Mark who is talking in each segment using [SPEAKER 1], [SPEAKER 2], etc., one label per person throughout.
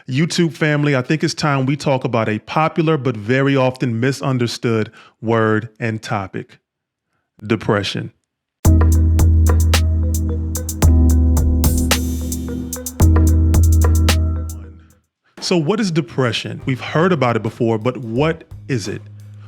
[SPEAKER 1] YouTube family, I think it's time we talk about a popular but very often misunderstood word and topic: depression. So what is depression? We've heard about it before, but what is it?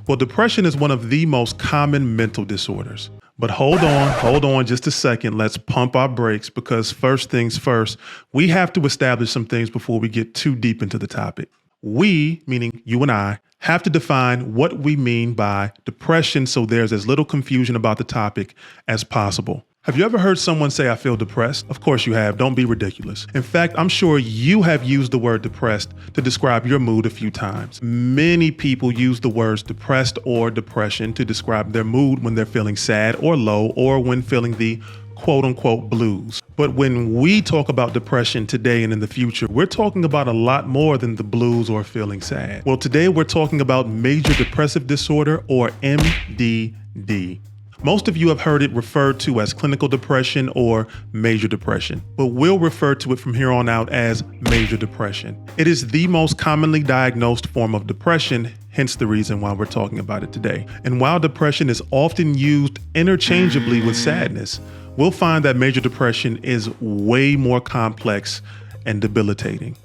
[SPEAKER 1] Well, depression is one of the most common mental disorders. But hold on just a second. Let's pump our brakes, because first things first, we have to establish some things before we get too deep into the topic. We, meaning you and I, have to define what we mean by depression so there's as little confusion about the topic as possible. Have you ever heard someone say, "I feel depressed"? Of course you have. Don't be ridiculous. In fact, I'm sure you have used the word depressed to describe your mood a few times. Many people use the words depressed or depression to describe their mood when they're feeling sad or low, or when feeling the quote unquote blues. But when we talk about depression today and in the future, we're talking about a lot more than the blues or feeling sad. Well, today we're talking about major depressive disorder, or MDD. Most of you have heard it referred to as clinical depression or major depression, but we'll refer to it from here on out as major depression. It is the most commonly diagnosed form of depression, hence the reason why we're talking about it today. And while depression is often used interchangeably with sadness, we'll find that major depression is way more complex and debilitating.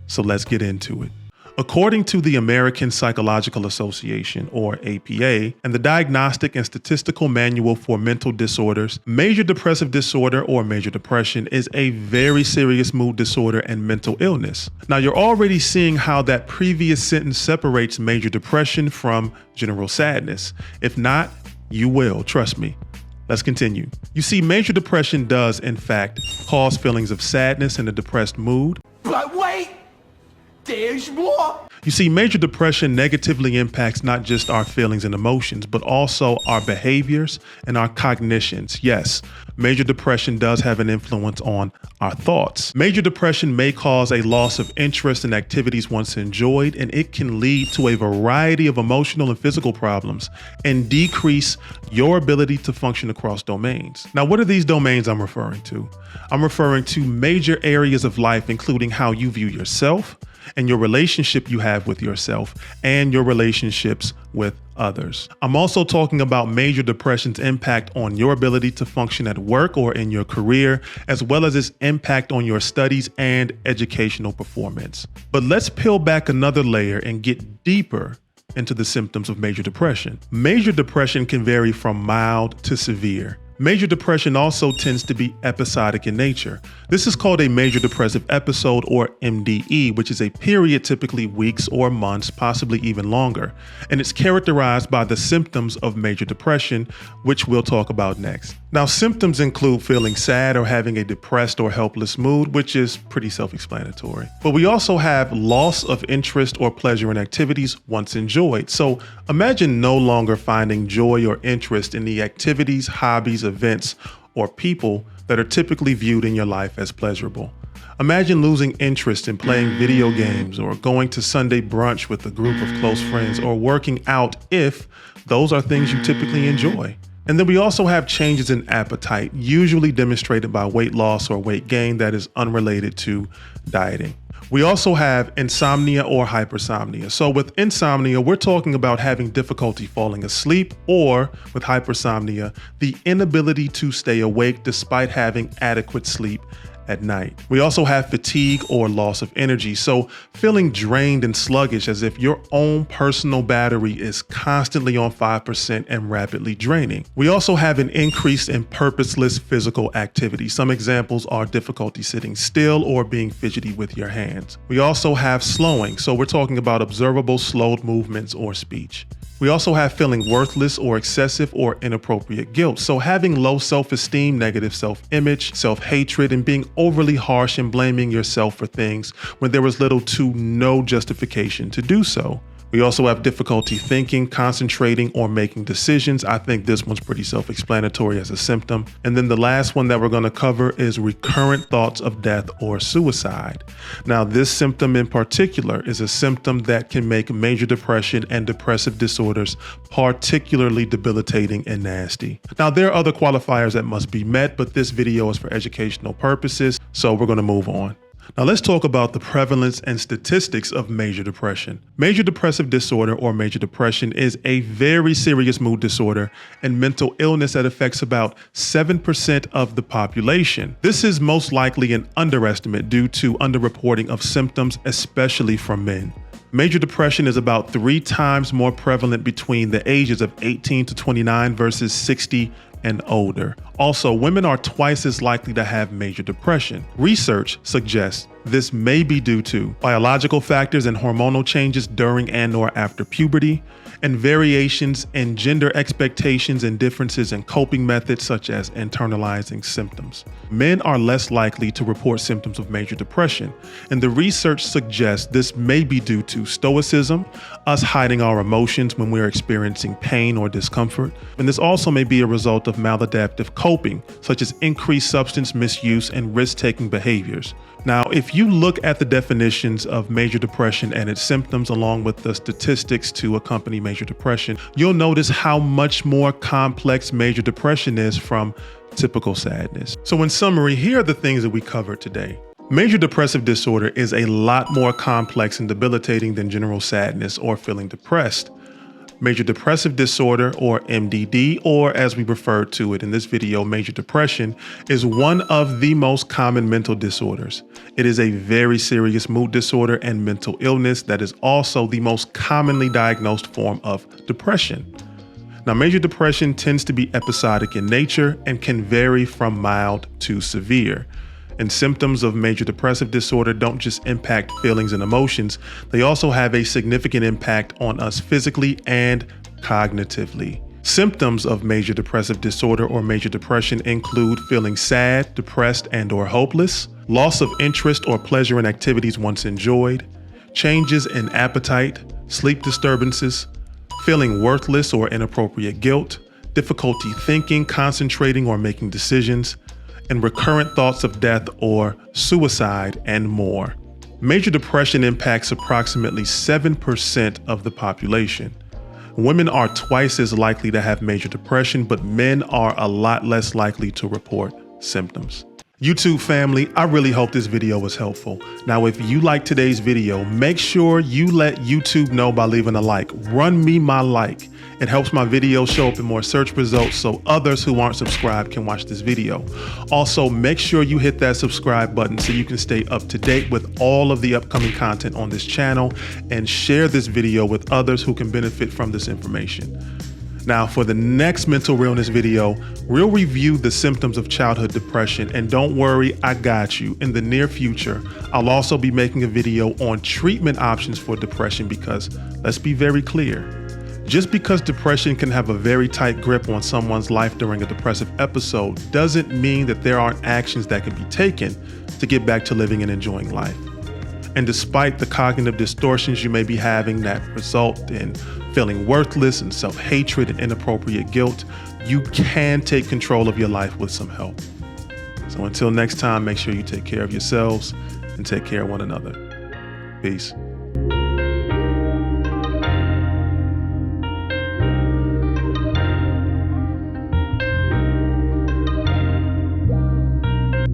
[SPEAKER 1] So let's get into it. According to the American Psychological Association, or APA, and the Diagnostic and Statistical Manual for Mental Disorders, major depressive disorder or major depression is a very serious mood disorder and mental illness. Now, you're already seeing how that previous sentence separates major depression from general sadness. If not, you will, trust me. Let's continue. You see, major depression does, in fact, cause feelings of sadness and a depressed mood.
[SPEAKER 2] But wait! There's more!
[SPEAKER 1] You see, major depression negatively impacts not just our feelings and emotions, but also our behaviors and our cognitions. Yes, major depression does have an influence on our thoughts. Major depression may cause a loss of interest in activities once enjoyed, and it can lead to a variety of emotional and physical problems and decrease your ability to function across domains. Now, what are these domains I'm referring to? I'm referring to major areas of life, including how you view yourself, and your relationship you have with yourself, and your relationships with others. I'm also talking about major depression's impact on your ability to function at work or in your career, as well as its impact on your studies and educational performance. But let's peel back another layer and get deeper into the symptoms of major depression. Major depression can vary from mild to severe. Major depression also tends to be episodic in nature. This is called a major depressive episode, or MDE, which is a period typically weeks or months, possibly even longer. And it's characterized by the symptoms of major depression, which we'll talk about next. Now, symptoms include feeling sad or having a depressed or helpless mood, which is pretty self-explanatory. But we also have loss of interest or pleasure in activities once enjoyed. So imagine no longer finding joy or interest in the activities, hobbies, events, or people that are typically viewed in your life as pleasurable. Imagine losing interest in playing video games, or going to Sunday brunch with a group of close friends, or working out if those are things you typically enjoy. And then we also have changes in appetite, usually demonstrated by weight loss or weight gain that is unrelated to dieting. We also have insomnia or hypersomnia. So with insomnia, we're talking about having difficulty falling asleep, or with hypersomnia, the inability to stay awake despite having adequate sleep at night. We also have fatigue or loss of energy. So feeling drained and sluggish, as if your own personal battery is constantly on 5% and rapidly draining. We also have an increase in purposeless physical activity. Some examples are difficulty sitting still or being fidgety with your hands. We also have slowing. So we're talking about observable slowed movements or speech. We also have feeling worthless or excessive or inappropriate guilt. So having low self-esteem, negative self-image, self-hatred, and being overly harsh and blaming yourself for things when there was little to no justification to do so. We also have difficulty thinking, concentrating, or making decisions. I think this one's pretty self-explanatory as a symptom. And then the last one that we're going to cover is recurrent thoughts of death or suicide. Now, this symptom in particular is a symptom that can make major depression and depressive disorders particularly debilitating and nasty. Now, there are other qualifiers that must be met, but this video is for educational purposes, so we're going to move on. Now let's talk about the prevalence and statistics of major depression. Major depressive disorder or major depression is a very serious mood disorder and mental illness that affects about 7% of the population. This is most likely an underestimate due to underreporting of symptoms, especially from men. Major depression is about 3 times more prevalent between the ages of 18 to 29 versus 60 and older. Also, women are twice as likely to have major depression. Research suggests this may be due to biological factors and hormonal changes during and/or after puberty, and variations in gender expectations and differences in coping methods such as internalizing symptoms. Men are less likely to report symptoms of major depression, and the research suggests this may be due to stoicism, us hiding our emotions when we're experiencing pain or discomfort, and this also may be a result of maladaptive coping, such as increased substance misuse and risk-taking behaviors. Now, if you look at the definitions of major depression and its symptoms along with the statistics to accompany major depression, you'll notice how much more complex major depression is from typical sadness. So in summary, here are the things that we covered today. Major depressive disorder is a lot more complex and debilitating than general sadness or feeling depressed. Major depressive disorder, or MDD, or as we refer to it in this video, major depression, is one of the most common mental disorders. It is a very serious mood disorder and mental illness that is also the most commonly diagnosed form of depression. Now, major depression tends to be episodic in nature and can vary from mild to severe. And symptoms of major depressive disorder don't just impact feelings and emotions, they also have a significant impact on us physically and cognitively. Symptoms of major depressive disorder or major depression include feeling sad, depressed, and/or hopeless, loss of interest or pleasure in activities once enjoyed, changes in appetite, sleep disturbances, feeling worthless or inappropriate guilt, difficulty thinking, concentrating, or making decisions, and recurrent thoughts of death or suicide, and more. Major depression impacts approximately 7% of the population. Women are twice as likely to have major depression, but men are a lot less likely to report symptoms. YouTube family, I really hope this video was helpful. Now, if you like today's video, make sure you let YouTube know by leaving a like. Run me my like. It helps my videos show up in more search results so others who aren't subscribed can watch this video. Also, make sure you hit that subscribe button so you can stay up to date with all of the upcoming content on this channel, and share this video with others who can benefit from this information. Now, for the next mental realness video, we'll review the symptoms of childhood depression, and don't worry, I got you. In the near future, I'll also be making a video on treatment options for depression because, let's be very clear, just because depression can have a very tight grip on someone's life during a depressive episode doesn't mean that there aren't actions that can be taken to get back to living and enjoying life. And despite the cognitive distortions you may be having that result in feeling worthless and self-hatred and inappropriate guilt, you can take control of your life with some help. So until next time, make sure you take care of yourselves and take care of one another. Peace.